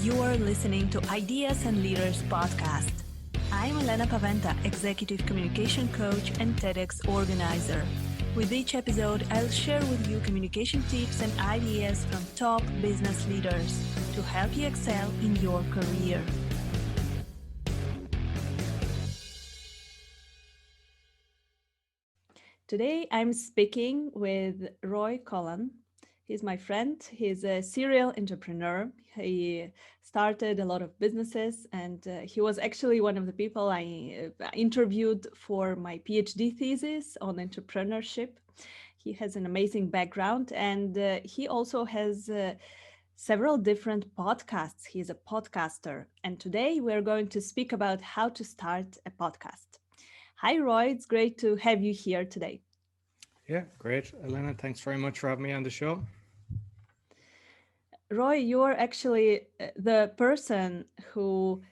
You're listening to Ideas and Leaders podcast. I'm Elena Paweta, Executive Communication Coach and TEDx organizer. With each episode, I'll share with you communication tips and ideas from top business leaders to help you excel in your career. Today, I'm speaking with Roy Coughlan. He's my friend. He's a serial entrepreneur. He started a lot of businesses, and he was actually one of the people I interviewed for my PhD thesis on entrepreneurship. He has an amazing background, and he also has several different podcasts. He's a podcaster, and today we're going to speak about how to start a podcast. Hi, Roy. It's great to have you here today. Yeah, great. Elena, thanks very much for having me on the show. Roy, you're actually the person who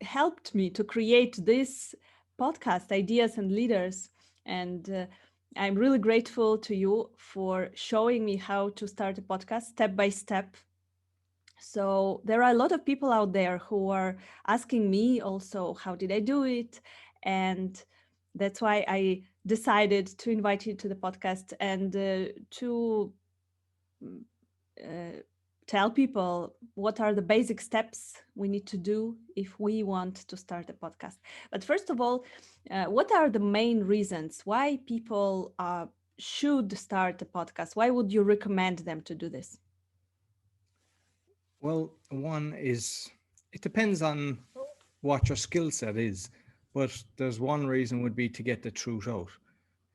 helped me to create this podcast, Ideas and Leaders. And I'm really grateful to you for showing me how to start a podcast step by step. So there are a lot of people out there who are asking me also, how did I do it? And that's why I decided to invite you to the podcast and to uh, tell people what are the basic steps we need to do if we want to start a podcast. But first of all, what are the main reasons why people should start a podcast? Why would you recommend them to do this? Well, one is it depends on what your skill set is, but there's one reason would be to get the truth out.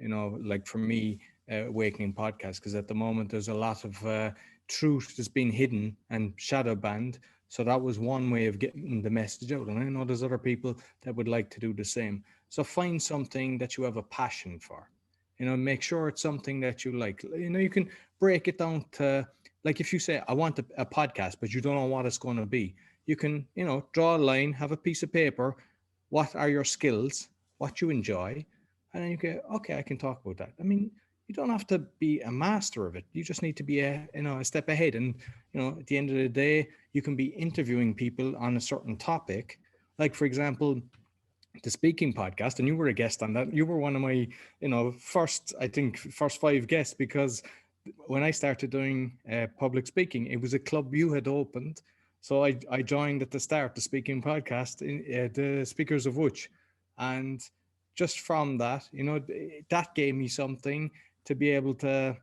Like for me, Awakening podcast, because at the moment there's a lot of truth that's been hidden and shadow banned. So that was one way of getting the message out. And I know there's other people that would like to do the same. So find something that you have a passion for. Make sure it's something that you like. You can break it down to, like if you say, I want a podcast, but you don't know what it's going to be. You can, draw a line, have a piece of paper. What are your skills? What you enjoy? And then you go, okay, I can talk about that. I mean, you don't have to be a master of it. You just need to be a step ahead. And, at the end of the day, you can be interviewing people on a certain topic. Like, for example, the speaking podcast, and you were a guest on that. You were one of my, first 5 guests, because when I started doing public speaking, it was a club you had opened. So I joined at the start, the speaking podcast, the speakers of which, and just from that, that gave me something to be able to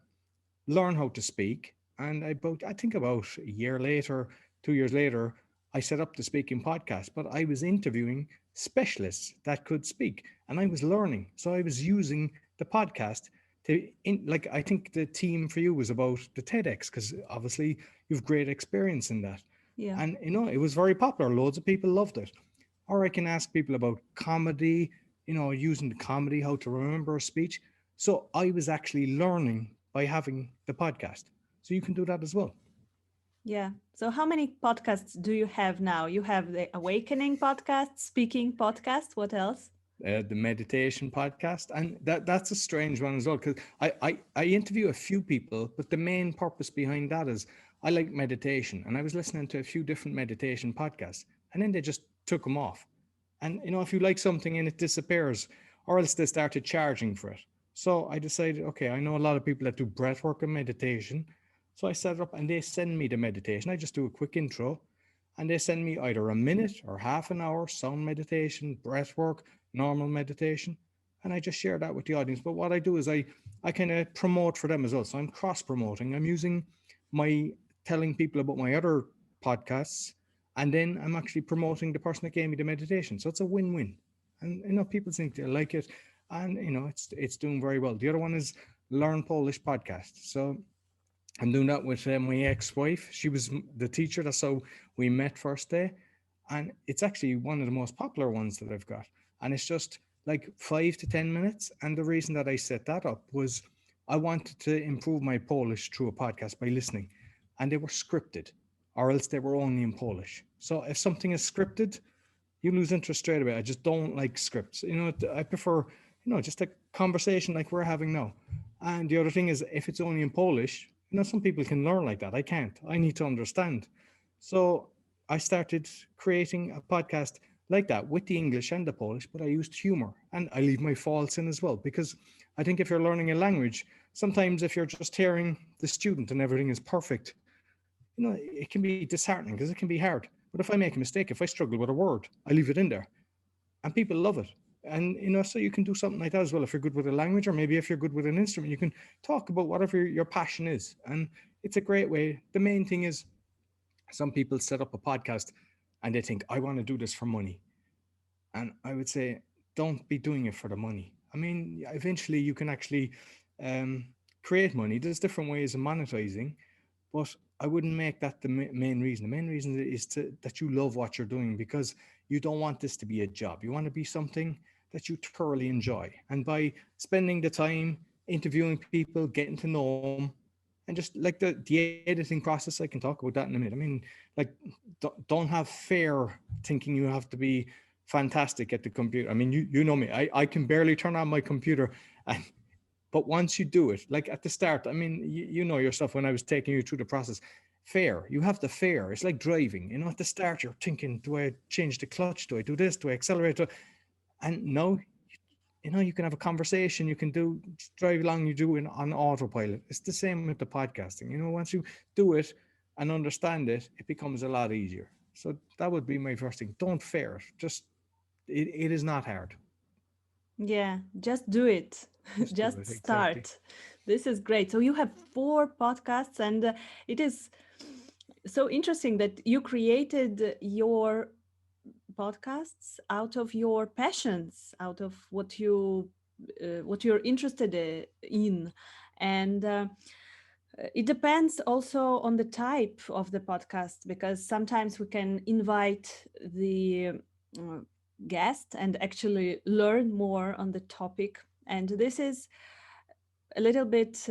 learn how to speak. And I think about a year later, 2 years later, I set up the speaking podcast, but I was interviewing specialists that could speak, and I was learning. So I was using the podcast I think the team for you was about the TEDx, because obviously you've great experience in that. Yeah. And, it was very popular. Loads of people loved it. Or I can ask people about comedy, using the comedy, how to remember a speech. So I was actually learning by having the podcast. So you can do that as well. Yeah. So how many podcasts do you have now? You have the Awakening podcast, Speaking podcast. What else? The meditation podcast, and that's a strange one as well, because I interview a few people, but the main purpose behind that is I like meditation, and I was listening to a few different meditation podcasts, and then they just took them off. And if you like something and it disappears, or else they started charging for it. So I decided, okay, I know a lot of people that do breath work and meditation, so I set it up, and they send me the meditation. I just do a quick intro, and they send me either a minute or half an hour sound meditation, breath work, normal meditation, and I just share that with the audience. But what I do is I kind of promote for them as well. So I'm cross promoting. I'm using my telling people about my other podcasts, and then I'm actually promoting the person that gave me the meditation. So it's a win-win. And people think they like it, and it's doing very well. The other one is Learn Polish podcast. So I'm doing that with my ex-wife. She was the teacher. That's how we met first day. And it's actually one of the most popular ones that I've got. And it's just like 5 to 10 minutes. And the reason that I set that up was I wanted to improve my Polish through a podcast by listening. And they were scripted, or else they were only in Polish. So if something is scripted, you lose interest straight away. I just don't like scripts. I prefer, just a conversation like we're having now. And the other thing is, if it's only in Polish, some people can learn like that. I can't. I need to understand. So I started creating a podcast like that with the English and the Polish, but I used humor and I leave my faults in as well. Because I think if you're learning a language, sometimes if you're just hearing the student and everything is perfect, it can be disheartening because it can be hard. But if I make a mistake, if I struggle with a word, I leave it in there and people love it. And so you can do something like that as well. If you're good with a language, or maybe if you're good with an instrument, you can talk about whatever your passion is. And it's a great way. The main thing is some people set up a podcast and they think, I want to do this for money. And I would say, don't be doing it for the money. I mean, eventually you can actually um, create money. There's different ways of monetizing, but I wouldn't make that the main reason. The main reason is that you love what you're doing, because you don't want this to be a job. You want to be something that you thoroughly enjoy. And by spending the time interviewing people, getting to know them, and just like the editing process, I can talk about that in a minute. I mean, like, don't have fear thinking you have to be fantastic at the computer. I mean, you know me. I can barely turn on my computer, and but once you do it, like at the start, I mean, you know yourself, when I was taking you through the process, fear, you have the fear. It's like driving. At the start, you're thinking, do I change the clutch? Do I do this? Do I accelerate? And no, you can have a conversation. You can drive along. You do it on autopilot. It's the same with the podcasting. Once you do it and understand it, it becomes a lot easier. So that would be my first thing. Don't fear it. Just, it is not hard. Yeah, just do it. Just do Just it. Exactly. start. This is great. So you have 4 podcasts, and it is so interesting that you created your podcasts out of your passions, out of what you're interested in, and it depends also on the type of the podcast, because sometimes we can invite the uh, guest and actually learn more on the topic. And this is a little bit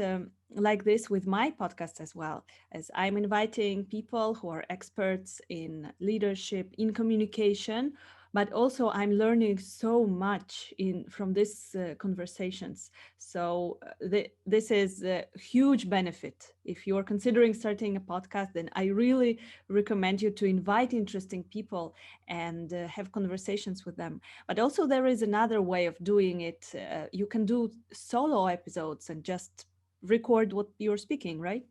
like this with my podcast as well, as I'm inviting people who are experts in leadership, in communication, but also I'm learning so much in from these conversations. So this is a huge benefit. If you're considering starting a podcast, then I really recommend you to invite interesting people and have conversations with them. But also, there is another way of doing it. You can do solo episodes and just record what you're speaking, right?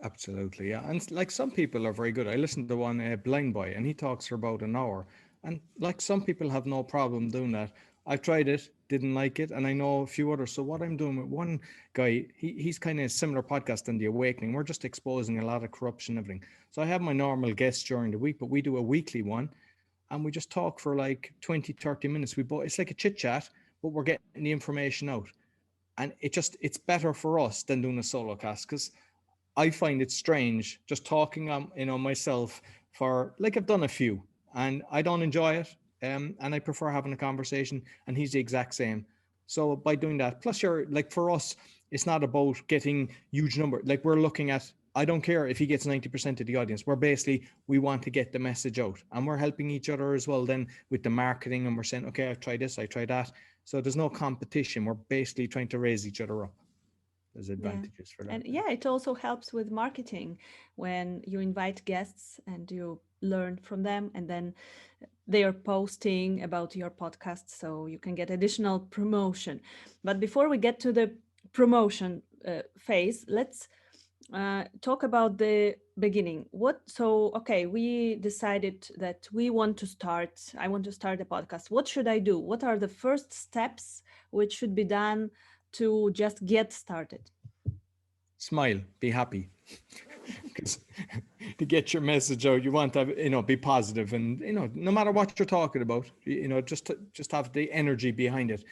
Absolutely, yeah. And like, some people are very good. I listened to one, Blind Boy, and he talks for about an hour. And like, some people have no problem doing that. I've tried it, didn't like it, and I know a few others. So what I'm doing with one guy, he's kind of a similar podcast than The Awakening. We're just exposing a lot of corruption and everything. So I have my normal guests during the week, but we do a weekly one, and we just talk for like 20, 30 minutes. It's like a chit chat, but we're getting the information out. And it's better for us than doing a solo cast, because I find it strange just talking on, myself, for like, I've done a few and I don't enjoy it. And I prefer having a conversation, and he's the exact same. So by doing that, plus, you're like, for us, it's not about getting huge number. Like, we're looking at, I don't care if he gets 90% of the audience. We want to get the message out, and we're helping each other as well then with the marketing. And we're saying, okay, I've tried this, I tried that. So there's no competition. We're basically trying to raise each other up. There's Yeah. advantages for that. And yeah, it also helps with marketing when you invite guests and you learn from them, and then they are posting about your podcast, so you can get additional promotion. But before we get to the promotion phase, let's talk about the beginning. Okay, we decided that I want to start a podcast. What should I do? What are the first steps which should be done to just get started? Smile, be happy, because to get your message out, you want to have, be positive, and no matter what you're talking about, just have the energy behind it.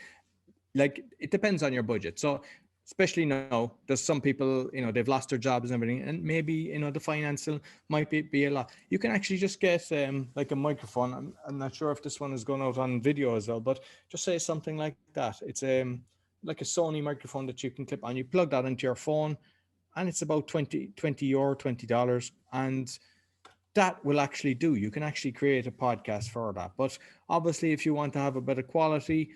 Like, it depends on your budget. So especially now, there's some people, they've lost their jobs and everything, and maybe the financial might be a lot. You can actually just get like a microphone. I'm not sure if this one is going out on video as well, but just say something like that. It's like a Sony microphone that you can clip on. You plug that into your phone, and it's about 20 euro, $20, and that will actually do. You can actually create a podcast for that. But obviously, if you want to have a better quality,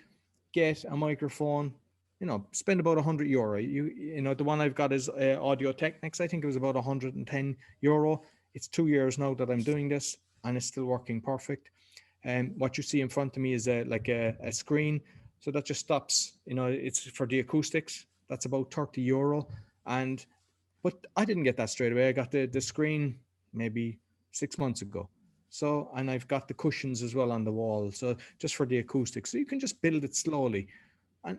get a microphone. Spend about €100. The one I've got is Audio Technics. I think it was about €110. It's 2 years now that I'm doing this, and it's still working perfect. And what you see in front of me is a screen. So that just stops, it's for the acoustics. That's about €30. And but I didn't get that straight away. I got the screen maybe 6 months ago. So, and I've got the cushions as well on the wall. So just for the acoustics. So you can just build it slowly. And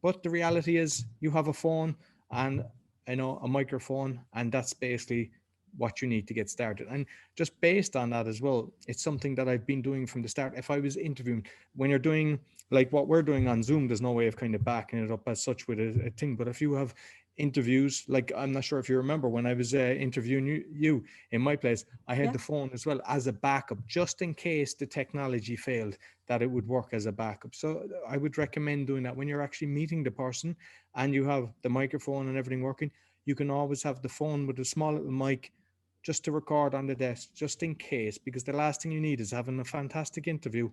but the reality is you have a phone and a microphone, and that's basically what you need to get started. And just based on that as well, it's something that I've been doing from the start. If I was interviewing, when you're doing like what we're doing on Zoom, there's no way of kind of backing it up as such with a thing. But if you have interviews, like I'm not sure if you remember when I was interviewing you in my place, I had Yeah. the phone as well as a backup, just in case the technology failed, that it would work as a backup. So I would recommend doing that when you're actually meeting the person and you have the microphone and everything working. You can always have the phone with a small little mic just to record on the desk, just in case, because the last thing you need is having a fantastic interview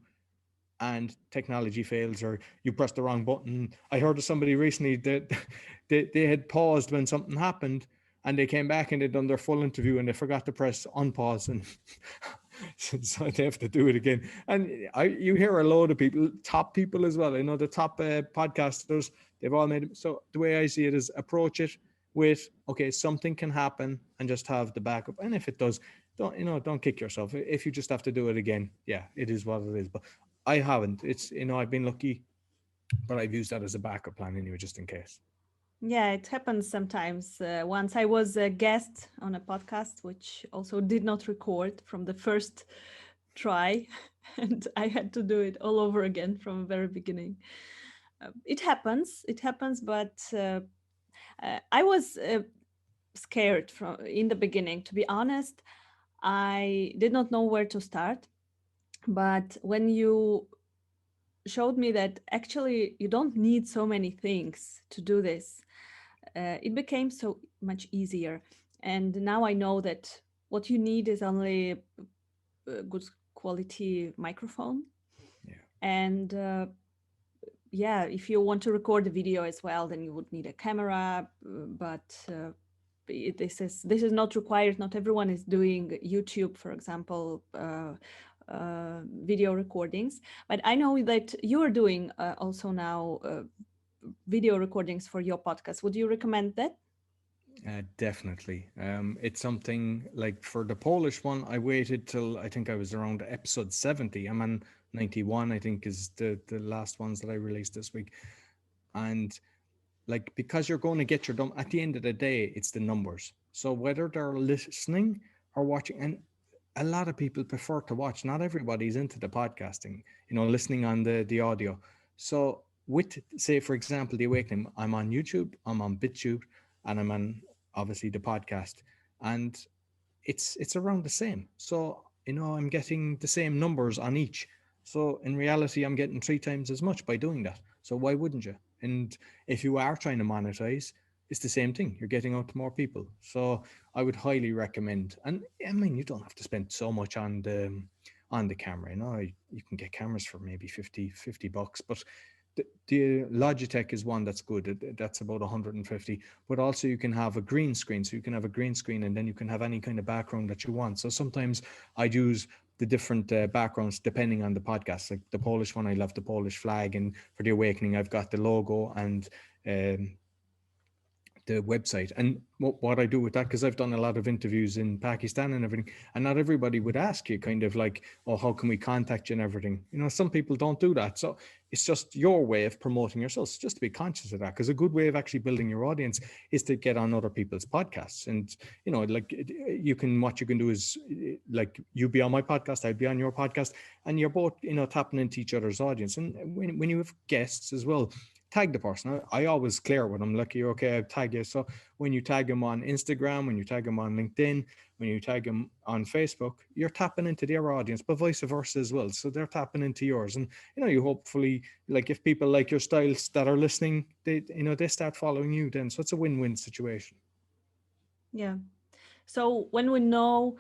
and technology fails or you press the wrong button. I heard of somebody recently that they had paused when something happened and they came back and they'd done their full interview and they forgot to press unpause and so they have to do it again. And you hear a load of people, top people as well. I know the top podcasters, they've all made it. So the way I see it is approach it with, okay, something can happen and just have the backup. And if it does, don't kick yourself. If you just have to do it again, yeah, it is what it is. But I haven't. It's, I've been lucky, but I've used that as a backup plan anyway, just in case. Yeah, it happens sometimes. Once I was a guest on a podcast, which also did not record from the first try, and I had to do it all over again from the very beginning. It happens. It happens, but I was scared from in the beginning. To be honest, I did not know where to start. But when you showed me that actually you don't need so many things to do this, it became so much easier. And now I know that what you need is only a good quality microphone. Yeah. And yeah, if you want to record the video as well, then you would need a camera. But this is not required. Not everyone is doing YouTube, for example, video recordings. But I know that you are doing also now video recordings for your podcast. Would you recommend that? Definitely. It's something like for the Polish one, I waited till I think I was around episode 70. I'm on 91, I think, is the last ones that I released this week. And like, because you're going to get your dumb at the end of the day, it's the numbers. So whether they're listening or watching, and a lot of people prefer to watch. Not everybody's into the podcasting, listening on the audio. So with, say, for example, the Awakening, I'm on YouTube, I'm on BitTube, and I'm on obviously the podcast, and it's around the same. So I'm getting the same numbers on each. So in reality, I'm getting 3 times as much by doing that. So why wouldn't you? And if you are trying to monetize, it's the same thing. You're getting out to more people. So I would highly recommend. And I mean, you don't have to spend so much on the camera. You can get cameras for maybe 50 bucks, but the Logitech is one that's good. That's about 150. But also you can have a green screen. So you can have a green screen and then you can have any kind of background that you want. So sometimes I'd use the different backgrounds depending on the podcast. Like the Polish one, I love the Polish flag. And for the Awakening, I've got the logo and the website. And what I do with that, because I've done a lot of interviews in Pakistan and everything, and not everybody would ask you kind of like, oh, how can we contact you and everything. Some people don't do that. So it's just your way of promoting yourself. So just to be conscious of that, because a good way of actually building your audience is to get on other people's podcasts. And like what you can do is, like, you be on my podcast, I'd be on your podcast, and you're both tapping into each other's audience. And when you have guests as well, tag the person. I always clear with them, like, okay, I tag you. So when you tag them on Instagram, when you tag them on LinkedIn, when you tag them on Facebook, you're tapping into their audience, but vice versa as well. So they're tapping into yours. And, you hopefully, like, if people like your styles that are listening, they start following you then. So it's a win-win situation. Yeah. So when we know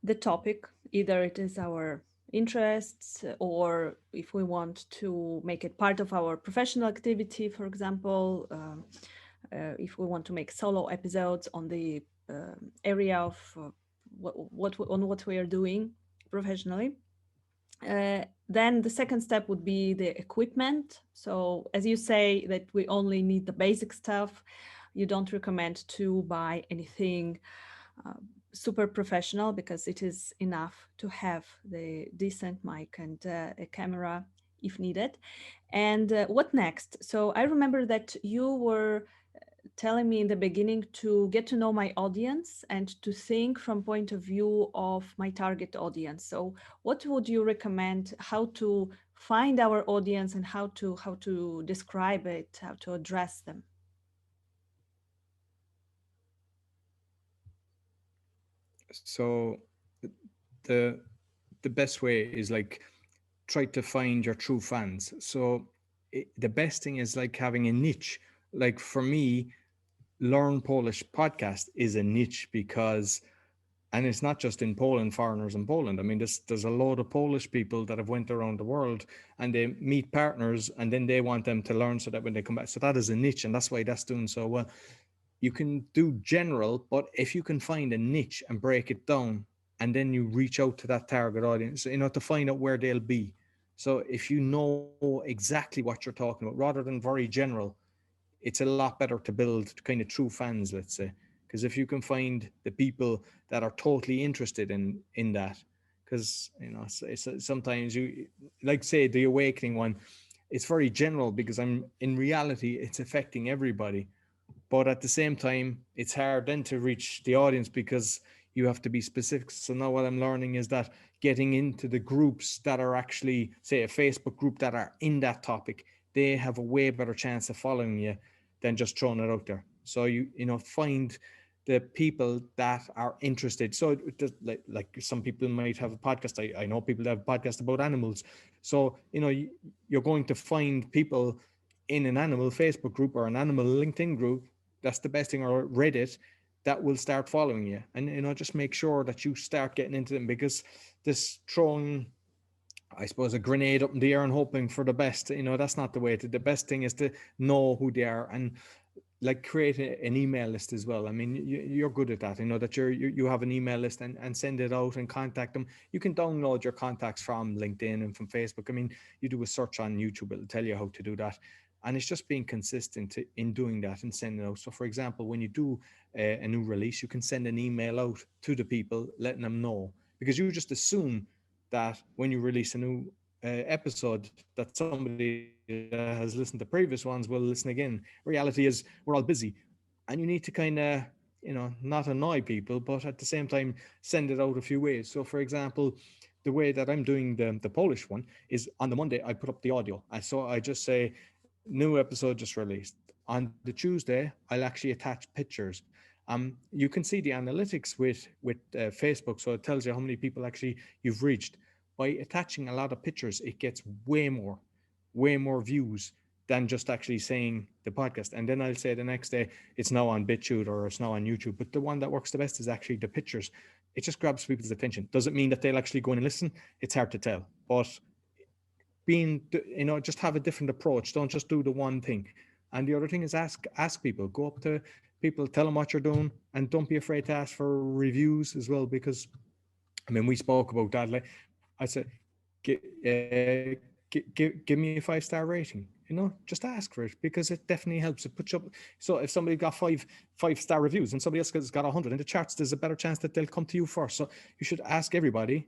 the topic, either it is our interests or if we want to make it part of our professional activity, for example, if we want to make solo episodes on the area of what we are doing, professionally. Then the second step would be the equipment. So, as you say, that we only need the basic stuff. You don't recommend to buy anything uh, super professional, because it is enough to have the decent mic and a camera if needed. And what next? So, I remember that you were telling me in the beginning to get to know my audience and to think from point of view of my target audience. So what would you recommend, how to find our audience and how to describe it, how to address them? So the the best way is like try to find your true fans. So the best thing is like having a niche. Like for me, Learn Polish podcast is a niche because, and it's not just in Poland, foreigners in Poland. I mean, there's a lot of Polish people that have went around the world and they meet partners and then they want them to learn so that when they come back. So that is a niche, and that's why that's doing so well. You can do general, but if you can find a niche and break it down, and then you reach out to that target audience, to find out where they'll be. So if you know exactly what you're talking about, rather than very general, it's a lot better to build kind of true fans, let's say. Because if you can find the people that are totally interested in that, because sometimes you, like say the awakening one, it's very general because I'm in reality it's affecting everybody, but at the same time it's hard then to reach the audience because you have to be specific. So now what I'm learning is that getting into the groups that are actually, say, a Facebook group that are in that topic, they have a way better chance of following you than just throwing it out there. So find the people that are interested. So like some people might have a podcast. I know people that have podcasts about animals. So you're going to find people in an animal Facebook group or an animal LinkedIn group. That's the best thing, or Reddit, that will start following you. And just make sure that you start getting into them, because this throwing, I suppose, a grenade up in the air and hoping for the best, that's not the way. The best thing is to know who they are, and like create an email list as well. I mean, you're good at that. That you have an email list, and send it out and contact them. You can download your contacts from LinkedIn and from Facebook. I mean, you do a search on YouTube, it'll tell you how to do that. And it's just being consistent in doing that and sending out. So for example, when you do a new release, you can send an email out to the people letting them know, because you just assume that when you release a new episode that somebody that has listened to previous ones will listen again. Reality is we're all busy, and you need to kind of not annoy people, but at the same time send it out a few ways. So for example, the way that I'm doing the Polish one is on the Monday I put up the audio, and so I just say new episode just released. On the Tuesday I'll actually attach pictures. You can see the analytics with Facebook, so it tells you how many people actually you've reached. By attaching a lot of pictures, it gets way more views than just actually saying the podcast. And then I'll say the next day it's now on BitChute or it's now on YouTube. But the one that works the best is actually the pictures. It just grabs people's attention. Does it mean that they'll actually go in and listen? It's hard to tell. But just have a different approach. Don't just do the one thing. And the other thing is ask people. Go up to people, tell them what you're doing, and don't be afraid to ask for reviews as well. Because I mean, we spoke about that. Like I said, give me a 5-star rating. Just ask for it, because it definitely helps. It puts you up. So if somebody got 5-star reviews and somebody else has got 100 in the charts, there's a better chance that they'll come to you first. So you should ask everybody,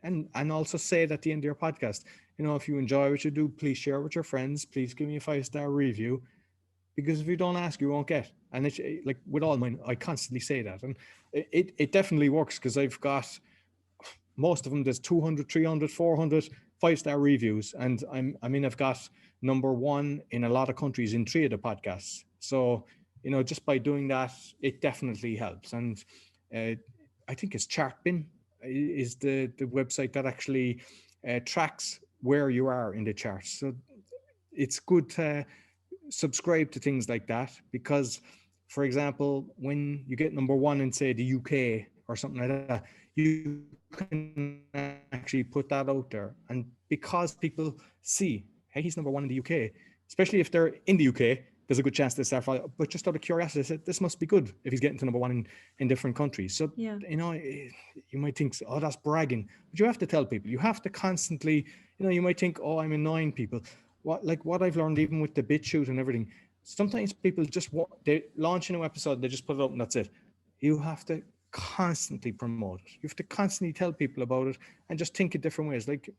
and also say it at the end of your podcast. If you enjoy what you do, please share it with your friends. Please give me a 5-star review, because if you don't ask, you won't get. And it's like with all mine, I constantly say that, and it definitely works, because I've got most of them, there's 200, 300, 400 5-star reviews, and I've got number one in a lot of countries in 3 of the podcasts. So just by doing that, it definitely helps. And I think it's Chartbin is the website that actually tracks where you are in the charts. So it's good to subscribe to things like that, because for example, when you get number one in, say, the UK or something like that, you can actually put that out there, and because people see, hey, he's number one in the UK, especially if they're in the UK, they'll there's a good chance they start following. But just out of curiosity, I said, this must be good if he's getting to number one in different countries. So, Yeah. you might think, oh, that's bragging. But you have to tell people. You have to constantly, you might think, oh, I'm annoying people. What I've learned, even with the BitChute and everything, sometimes people just, they launch a new episode, they just put it up and that's it. You have to constantly promote it. You have to constantly tell people about it and just think of different ways. Like,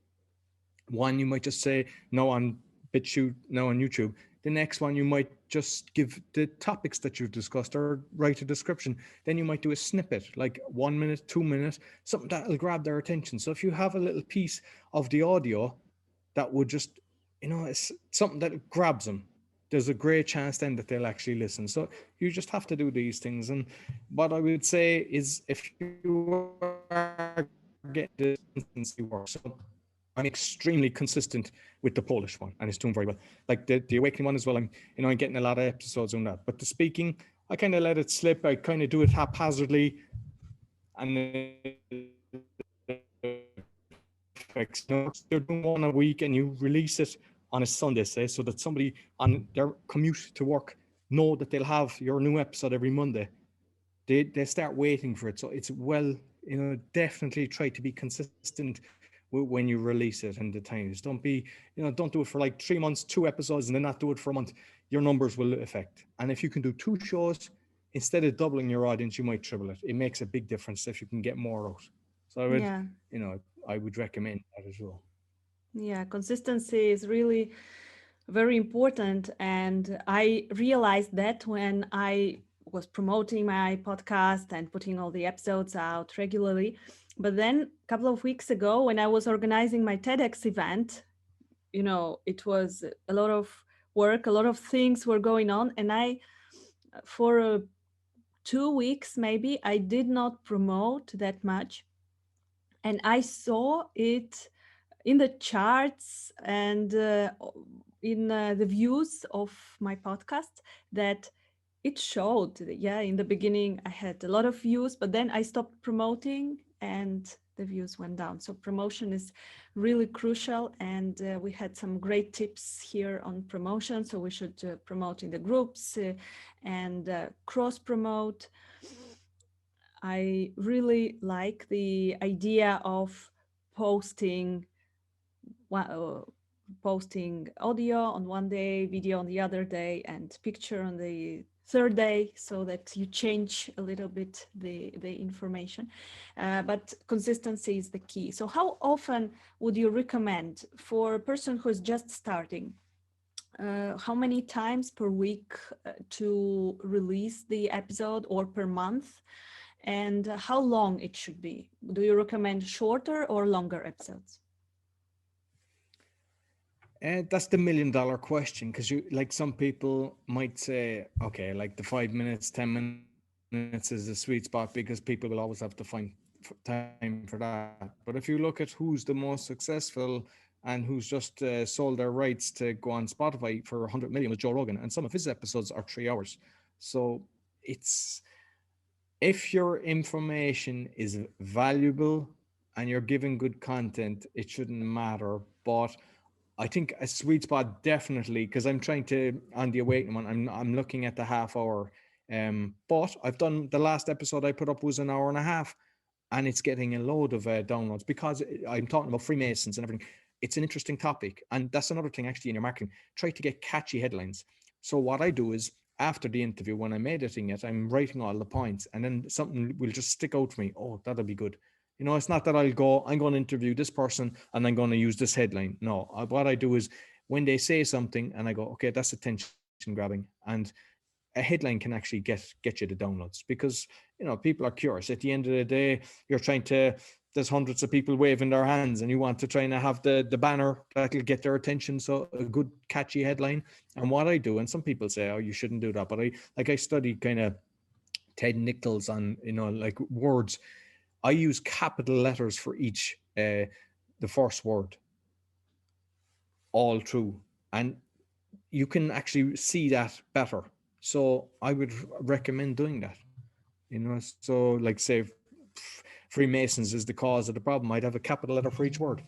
one, you might just say no on BitChute, no on YouTube. The next one, you might just give the topics that you've discussed or write a description. Then you might do a snippet, like 1 minute, 2 minutes, something that'll grab their attention. So if you have a little piece of the audio that would just, it's something that grabs them, there's a great chance then that they'll actually listen. So you just have to do these things. And what I would say is, if you are getting this consistency work, so I'm extremely consistent with the Polish one and it's doing very well. Like the Awakening one as well, I'm getting a lot of episodes on that. But the speaking, I kind of let it slip. I kind of do it haphazardly, and they're doing one a week and you release it on a Sunday, say, so that somebody on their commute to work know that they'll have your new episode every Monday. They start waiting for it. So it's definitely try to be consistent when you release it and the times. Don't do it for like 3 months, 2 episodes, and then not do it for a month. Your numbers will affect. And if you can do 2 shows, instead of doubling your audience, you might triple it. It makes a big difference if you can get more out. So Yeah. I would recommend that as well. Yeah, consistency is really very important. And I realized that when I was promoting my podcast and putting all the episodes out regularly. But then a couple of weeks ago, when I was organizing my TEDx event, it was a lot of work, a lot of things were going on. And for 2 weeks, maybe, I did not promote that much. And I saw it in the charts and in the views of my podcast, that it showed. Yeah, in the beginning I had a lot of views, but then I stopped promoting and the views went down. So promotion is really crucial, and we had some great tips here on promotion. So we should promote in the groups and cross promote. I really like the idea of posting posting audio on one day, video on the other day, and picture on the third day, so that you change a little bit the information. But consistency is the key. So how often would you recommend for a person who is just starting? How many times per week to release the episode, or per month? And how long it should be? Do you recommend shorter or longer episodes? That's the $1,000,000 question, because some people might say, okay, like the 5 minutes, 10 minutes is a sweet spot because people will always have to find time for that. But if you look at who's the most successful and who's just sold their rights to go on Spotify for 100 million with Joe Rogan, and some of his episodes are 3 hours. So it's, if your information is valuable and you're giving good content, it shouldn't matter. But I think a sweet spot, definitely, because I'm trying to, on the Awakening one, I'm looking at the half hour. But I've done, the last episode I put up was an hour and a half, and it's getting a load of downloads because I'm talking about Freemasons and everything. It's an interesting topic, and that's another thing actually in your marketing. Try to get catchy headlines. So what I do is, after the interview, when I'm editing it, I'm writing all the points, and then something will just stick out to me. Oh, that'll be good. It's not that I'm going to interview this person and I'm going to use this headline. No, what I do is, when they say something and I go, okay, that's attention grabbing, and a headline can actually get you the downloads, because people are curious. At the end of the day, there's hundreds of people waving their hands, and you want to try and have the banner that'll get their attention. So a good catchy headline. And what I do, and some people say, oh, you shouldn't do that, but I studied kind of Ted Nichols on like words. I use capital letters for each the first word all through, and you can actually see that better. So I would recommend doing that. So like, say Freemasons is the cause of the problem, I'd have a capital letter for each word.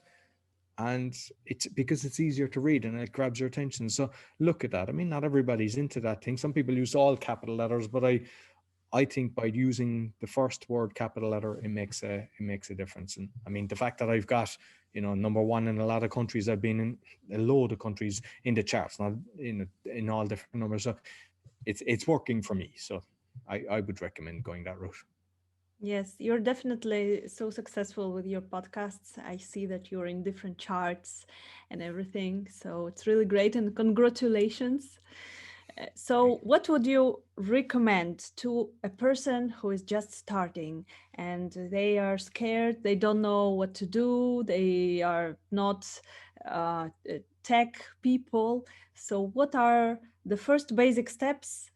and it's because it's easier to read and it grabs your attention. So look at that. I mean, not everybody's into that thing. Some people use all capital letters, but I think by using the first word capital letter, it makes a difference. And I mean, the fact that I've got, number one in a lot of countries, I've been in a load of countries in the charts, not in all different numbers. So it's working for me. So I would recommend going that route. Yes, you're definitely so successful with your podcasts. I see that you're in different charts and everything. So it's really great and congratulations. So, what would you recommend to a person who is just starting and they are scared, they don't know what to do, they are not tech people? So, what are the first basic steps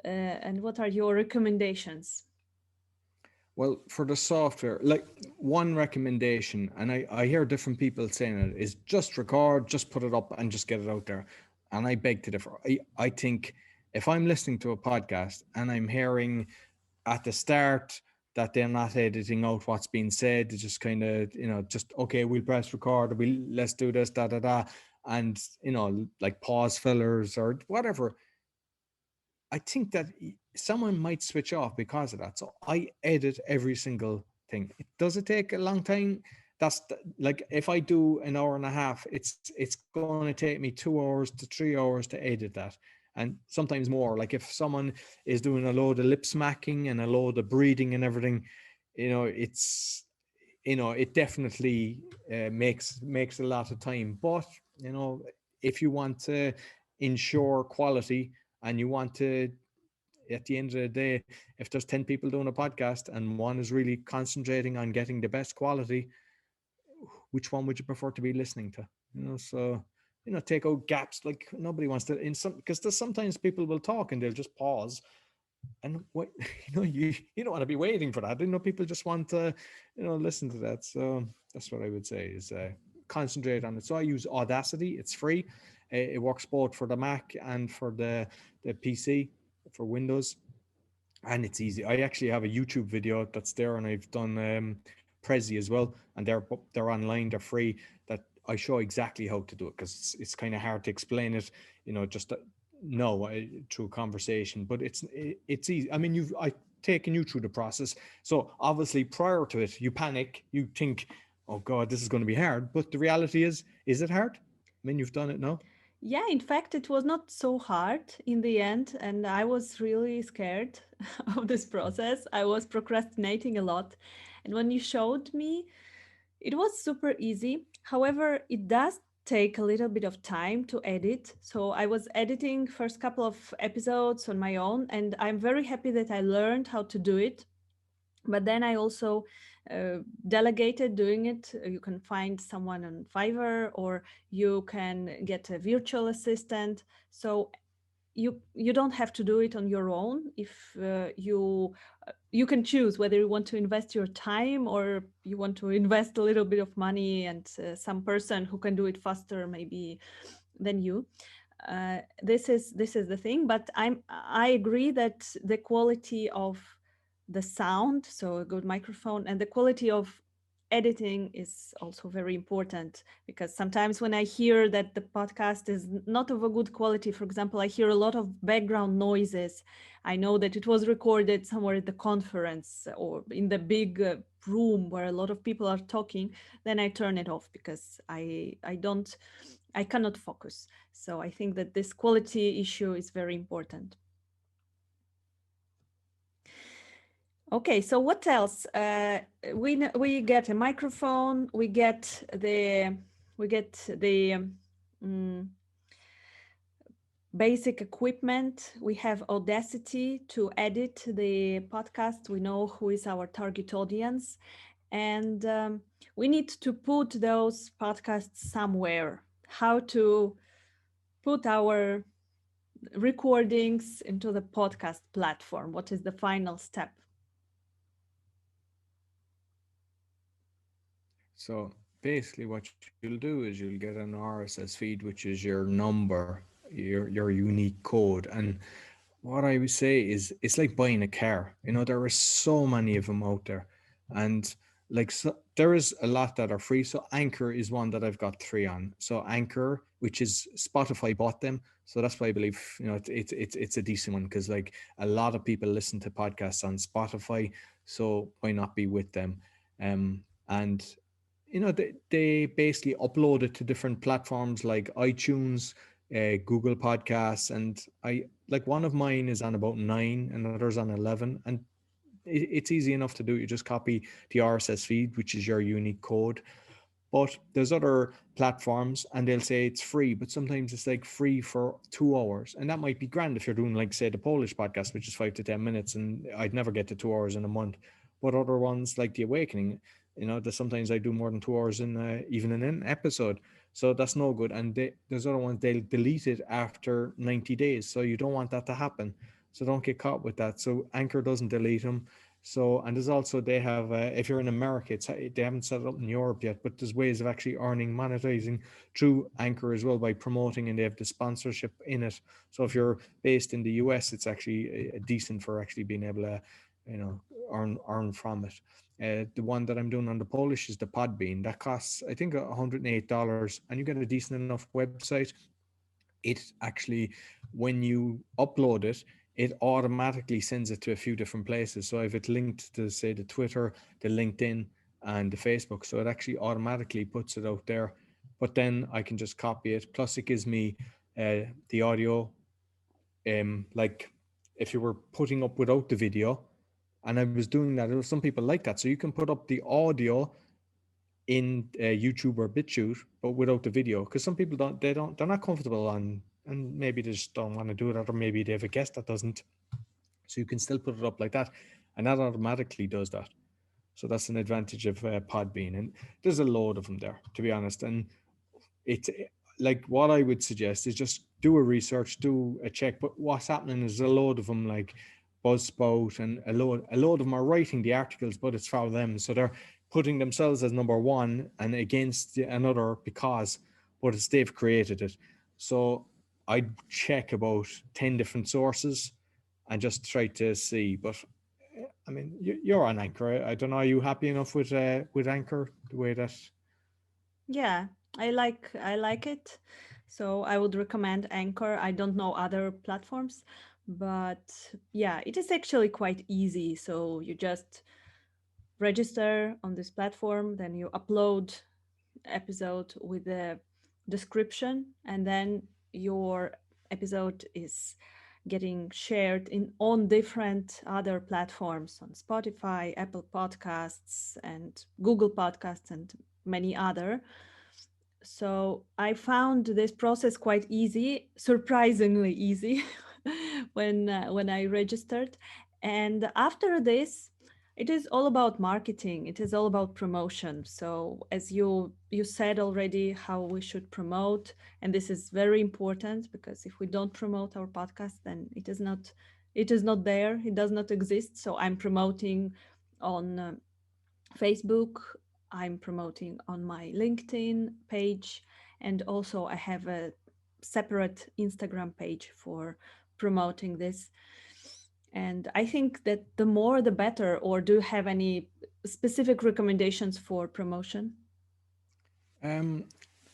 and what are your recommendations? Well, for the software, like one recommendation, and I hear different people saying it, is just record, just put it up and just get it out there. And I beg to differ. I think if I'm listening to a podcast and I'm hearing at the start that they're not editing out what's being said, they just kind of, just, okay, we'll press record, let's do this, da da da. And, like pause fillers or whatever, I think that someone might switch off because of that. So I edit every single thing. Does it take a long time? Like if I do an hour and a half, it's going to take me 2 hours to 3 hours to edit that, and sometimes more. Like if someone is doing a load of lip smacking and a load of breathing and everything, it definitely makes a lot of time. But if you want to ensure quality and you want to, at the end of the day, if there's 10 people doing a podcast and one is really concentrating on getting the best quality, which one would you prefer to be listening to? So take out gaps. Like nobody wants to, in some, because there's sometimes people will talk and they'll just pause, and what you don't want to be waiting for that. People just want to listen to that. So that's what I would say is concentrate on it. So I use Audacity. It's free. It works both for the Mac and for the PC, for Windows, and it's easy. I actually have a YouTube video that's there, and I've done Prezi as well, and they're online, they're free. That I show exactly how to do it, because it's kind of hard to explain it, just no through conversation. But it's easy. I mean, I've taken you through the process. So obviously, prior to it, you panic, you think, "Oh God, this is going to be hard." But the reality is it hard? I mean, you've done it now. Yeah, in fact, it was not so hard in the end, and I was really scared of this process. I was procrastinating a lot. And when you showed me, it was super easy. However, it does take a little bit of time to edit. So I was editing first couple of episodes on my own, and I'm very happy that I learned how to do it. But then I also delegated doing it. You can find someone on Fiverr, or you can get a virtual assistant. So you don't have to do it on your own. If you can choose whether you want to invest your time or you want to invest a little bit of money and some person who can do it faster maybe than you. This is the thing, but I agree that the quality of the sound, so a good microphone, and the quality of editing is also very important, because sometimes when I hear that the podcast is not of a good quality, for example, I hear a lot of background noises. I know that it was recorded somewhere at the conference or in the big room where a lot of people are talking, then I turn it off because I cannot focus. So I think that this quality issue is very important. Okay, so what else? We get a microphone. We get the basic equipment. We have Audacity to edit the podcast. We know who is our target audience, and we need to put those podcasts somewhere. How to put our recordings into the podcast platform? What is the final step? So basically, what you'll do is you'll get an RSS feed, which is your number, your unique code. And what I would say is, it's like buying a car. There are so many of them out there, and like, so there is a lot that are free. So Anchor is one that I've got three on. So Anchor, which is Spotify bought them, so that's why I believe, you know, it's a decent one, because like a lot of people listen to podcasts on Spotify, so why not be with them? And you know, they basically upload it to different platforms like iTunes, Google Podcasts, and I like one of mine is on about 9, another's on 11, and it's easy enough to do. You just copy the RSS feed, which is your unique code. But there's other platforms and they'll say it's free, but sometimes it's like free for 2 hours. And that might be grand if you're doing, like, say, the Polish podcast, which is 5 to 10 minutes. And I'd never get to 2 hours in a month. But other ones like The Awakening, you know, that sometimes I do more than 2 hours in even in an episode. So that's no good. And there's other ones, they'll delete it after 90 days. So you don't want that to happen. So don't get caught with that. So Anchor doesn't delete them. So, and there's also, they have, if you're in America, they haven't set it up in Europe yet, but there's ways of actually earning, monetizing through Anchor as well by promoting, and they have the sponsorship in it. So if you're based in the US, it's actually decent for actually being able to, you know, earn from it. The one that I'm doing on the Polish is the Podbean. That costs, I think, $108, and you get a decent enough website. It actually, when you upload it, it automatically sends it to a few different places. So if it linked to, say, the Twitter, the LinkedIn, and the Facebook, so it actually automatically puts it out there. But then I can just copy it. Plus, it gives me the audio. Like, if you were putting up without the video, and I was doing that, there was some people like that. So you can put up the audio in YouTube or BitChute, but without the video, because some people they're not comfortable on, and maybe they just don't want to do that, or maybe they have a guest that doesn't. So you can still put it up like that, and that automatically does that. So that's an advantage of Podbean, and there's a load of them there, to be honest. And it's like, what I would suggest is just do a research, do a check. But what's happening is a load of them, like Buzzsprout, and a load of them are writing the articles, but it's for them, so they're putting themselves as number one and against another, because, but it's they've created it. So I'd check about 10 different sources and just try to see. But I mean, you're on Anchor. I don't know. Are you happy enough with Anchor the way that? Yeah, I like it. So I would recommend Anchor. I don't know other platforms, but yeah, it is actually quite easy. So you just register on this platform, then you upload episode with a description, and then your episode is getting shared in on different other platforms, on Spotify, Apple Podcasts, and Google Podcasts, and many other. So I found this process quite easy, surprisingly easy, when I registered. And after this, it is all about marketing. It is all about promotion. So as you said already, how we should promote, and this is very important, because if we don't promote our podcast, then it is not there. It does not exist. So I'm promoting on Facebook. I'm promoting on my LinkedIn page, and also I have a separate Instagram page for promoting this. And I think that the more the better. Or do you have any specific recommendations for promotion? Um,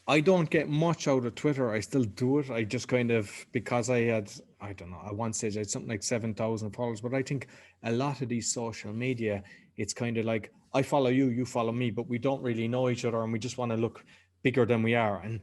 I don't get much out of Twitter. I still do it. I just kind of, because I had, I don't know, at one stage I had something like 7,000 followers. But I think a lot of these social media, it's kind of like, I follow you, you follow me, but we don't really know each other, and we just want to look bigger than we are. And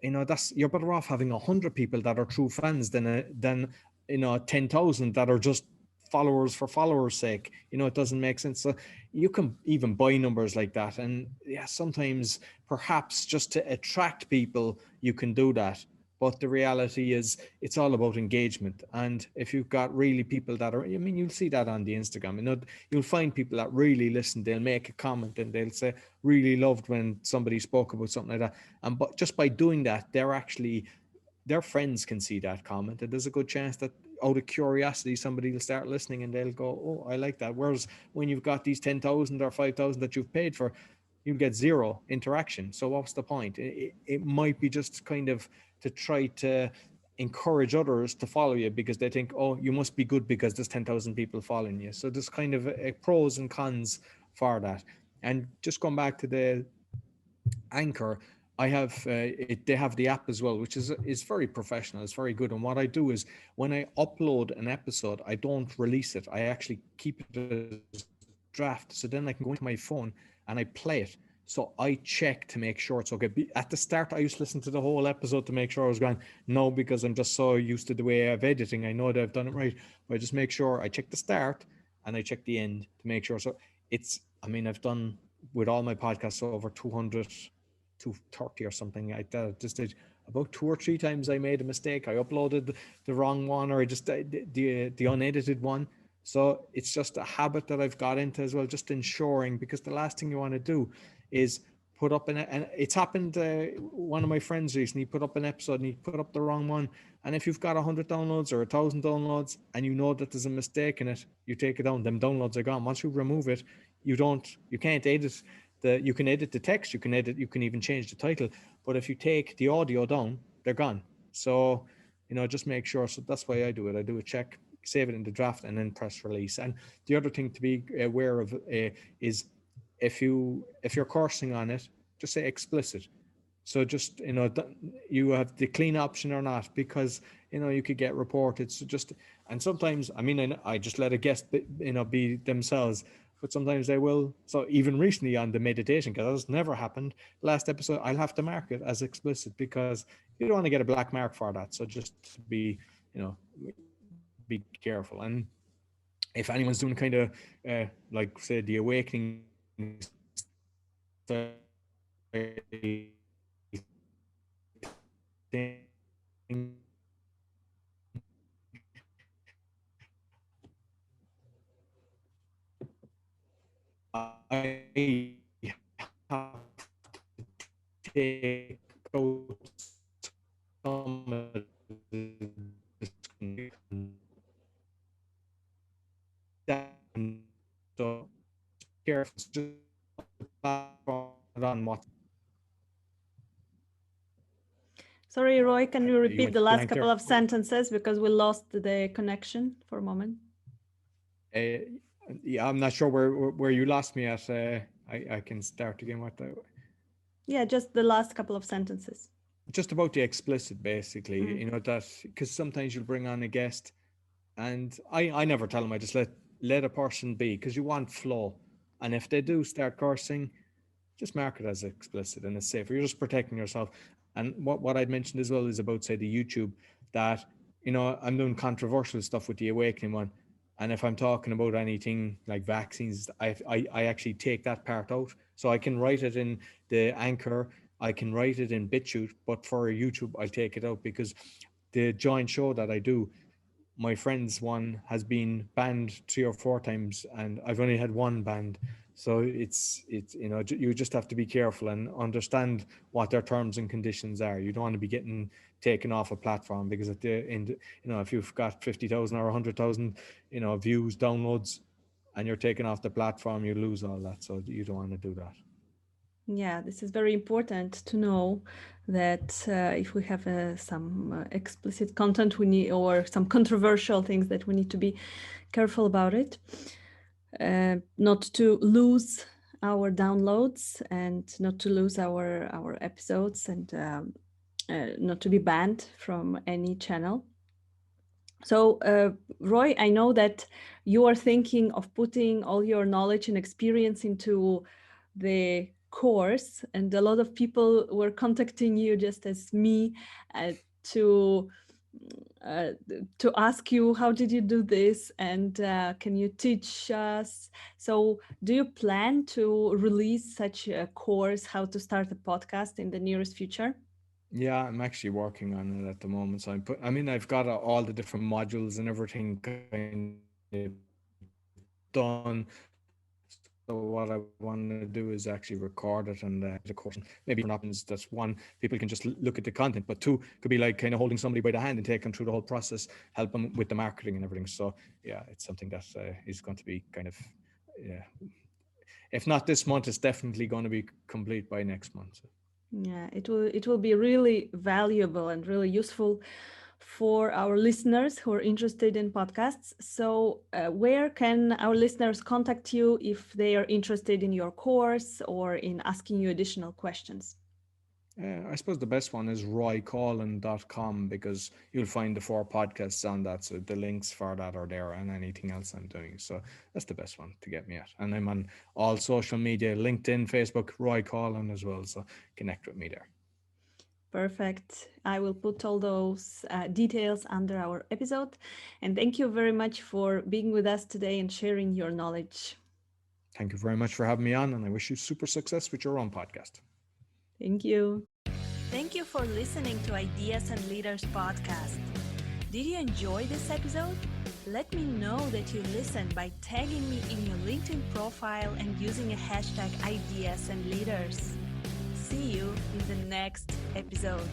you know, that's, you're better off having 100 people that are true fans than you know, 10,000 that are just followers for followers sake. You know, it doesn't make sense. So you can even buy numbers like that, and yeah, sometimes perhaps just to attract people you can do that. But the reality is, it's all about engagement. And if you've got really people that are, I mean, you'll see that on the Instagram, you know, you'll find people that really listen. They'll make a comment and they'll say, really loved when somebody spoke about something like that. And but just by doing that, they're actually, their friends can see that comment, and there's a good chance that out of curiosity somebody will start listening and they'll go, oh, I like that. Whereas when you've got these 10,000 or 5,000 that you've paid for, you'll get zero interaction. So what's the point? It might be just kind of to try to encourage others to follow you, because they think, oh, you must be good because there's 10,000 people following you. So there's kind of a pros and cons for that. And just going back to the Anchor, I have they have the app as well, which is very professional. It's very good. And what I do is when I upload an episode, I don't release it. I actually keep it as draft. So then I can go into my phone and I play it. So I check to make sure it's okay. At the start, I used to listen to the whole episode to make sure I was going. No, because I'm just so used to the way of editing. I know that I've done it right. But I just make sure I check the start and I check the end to make sure. So it's, I mean, I've done with all my podcasts over 200, 230 or something like that. Just did about 2 or 3 times I made a mistake. I uploaded the wrong one, or I just the unedited one. So it's just a habit that I've got into as well, just ensuring, because the last thing you want to do is put up and it's happened. One of my friends recently put up an episode and he put up the wrong one. And if you've got 100 downloads or 1,000 downloads and you know that there's a mistake in it, you take it down. Them downloads are gone. Once you remove it, you can't edit you can edit the text, you can even change the title. But if you take the audio down, they're gone. So, just make sure. So that's why I do it. I do a check, save it in the draft, and then press release. And the other thing to be aware of is if you're coursing on it, just say explicit. So just, you have the clean option or not, because, you could get reported. So just, and sometimes, I mean, I just let a guest, be themselves, but sometimes they will. So even recently on the meditation, because that's never happened, last episode, I'll have to mark it as explicit because you don't want to get a black mark for that. So just be, be careful. And if anyone's doing kind of, like say the awakening style Sorry, Roy, can you You repeat went the last blank couple there. of sentences because we lost the connection for a moment? Uh, yeah, I'm not sure where you lost me at. I can start again with the, Yeah, just the last couple of sentences. just about the explicit, basically. Mm. That because sometimes you'll bring on a guest, and I never tell them. I just let a person be, because you want flow, and if they do start cursing, just mark it as explicit and it's safe. You're just protecting yourself. And what I'd mentioned as well is about, say, the YouTube, that, I'm doing controversial stuff with the Awakening one. And if I'm talking about anything like vaccines, I actually take that part out. So I can write it in the Anchor, I can write it in BitChute, but for YouTube, I'll take it out, because the joint show that I do, my friend's one has been banned 3 or 4 times, and I've only had one banned. So it's you just have to be careful and understand what their terms and conditions are. You don't want to be getting taken off a platform, because at the end, if you've got 50,000 or 100,000, views, downloads, and you're taken off the platform, you lose all that. So you don't want to do that. Yeah, this is very important to know that if we have some explicit content we need, or some controversial things, that we need to be careful about it, not to lose our downloads and not to lose our episodes, and not to be banned from any channel. So, Roy, I know that you are thinking of putting all your knowledge and experience into the course, and a lot of people were contacting you, just as me, uh, to uh, to ask you, how did you do this, and can you teach us? So, do you plan to release such a course, how to start a podcast, in the nearest future? Yeah, I'm actually working on it at the moment. So I've got all the different modules and everything kind of done. So what I want to do is actually record it and put it in the course. And maybe different options. That's one, people can just look at the content, but two could be like kind of holding somebody by the hand and take them through the whole process, help them with the marketing and everything. So yeah, it's something that is going to be kind of, yeah, if not this month, it's definitely going to be complete by next month. Yeah, it will be really valuable and really useful for our listeners who are interested in podcasts. So, where can our listeners contact you if they are interested in your course or in asking you additional questions? I suppose the best one is roycallan.com, because you'll find the 4 podcasts on that. So the links for that are there, and anything else I'm doing. So that's the best one to get me at. And I'm on all social media, LinkedIn, Facebook, Roy Callan as well. So connect with me there. Perfect. I will put all those details under our episode. And thank you very much for being with us today and sharing your knowledge. Thank you very much for having me on, and I wish you super success with your own podcast. Thank you. Thank you for listening to Ideas and Leaders podcast. Did you enjoy this episode? Let me know that you listened by tagging me in your LinkedIn profile and using a hashtag Ideas and Leaders. See you in the next episode.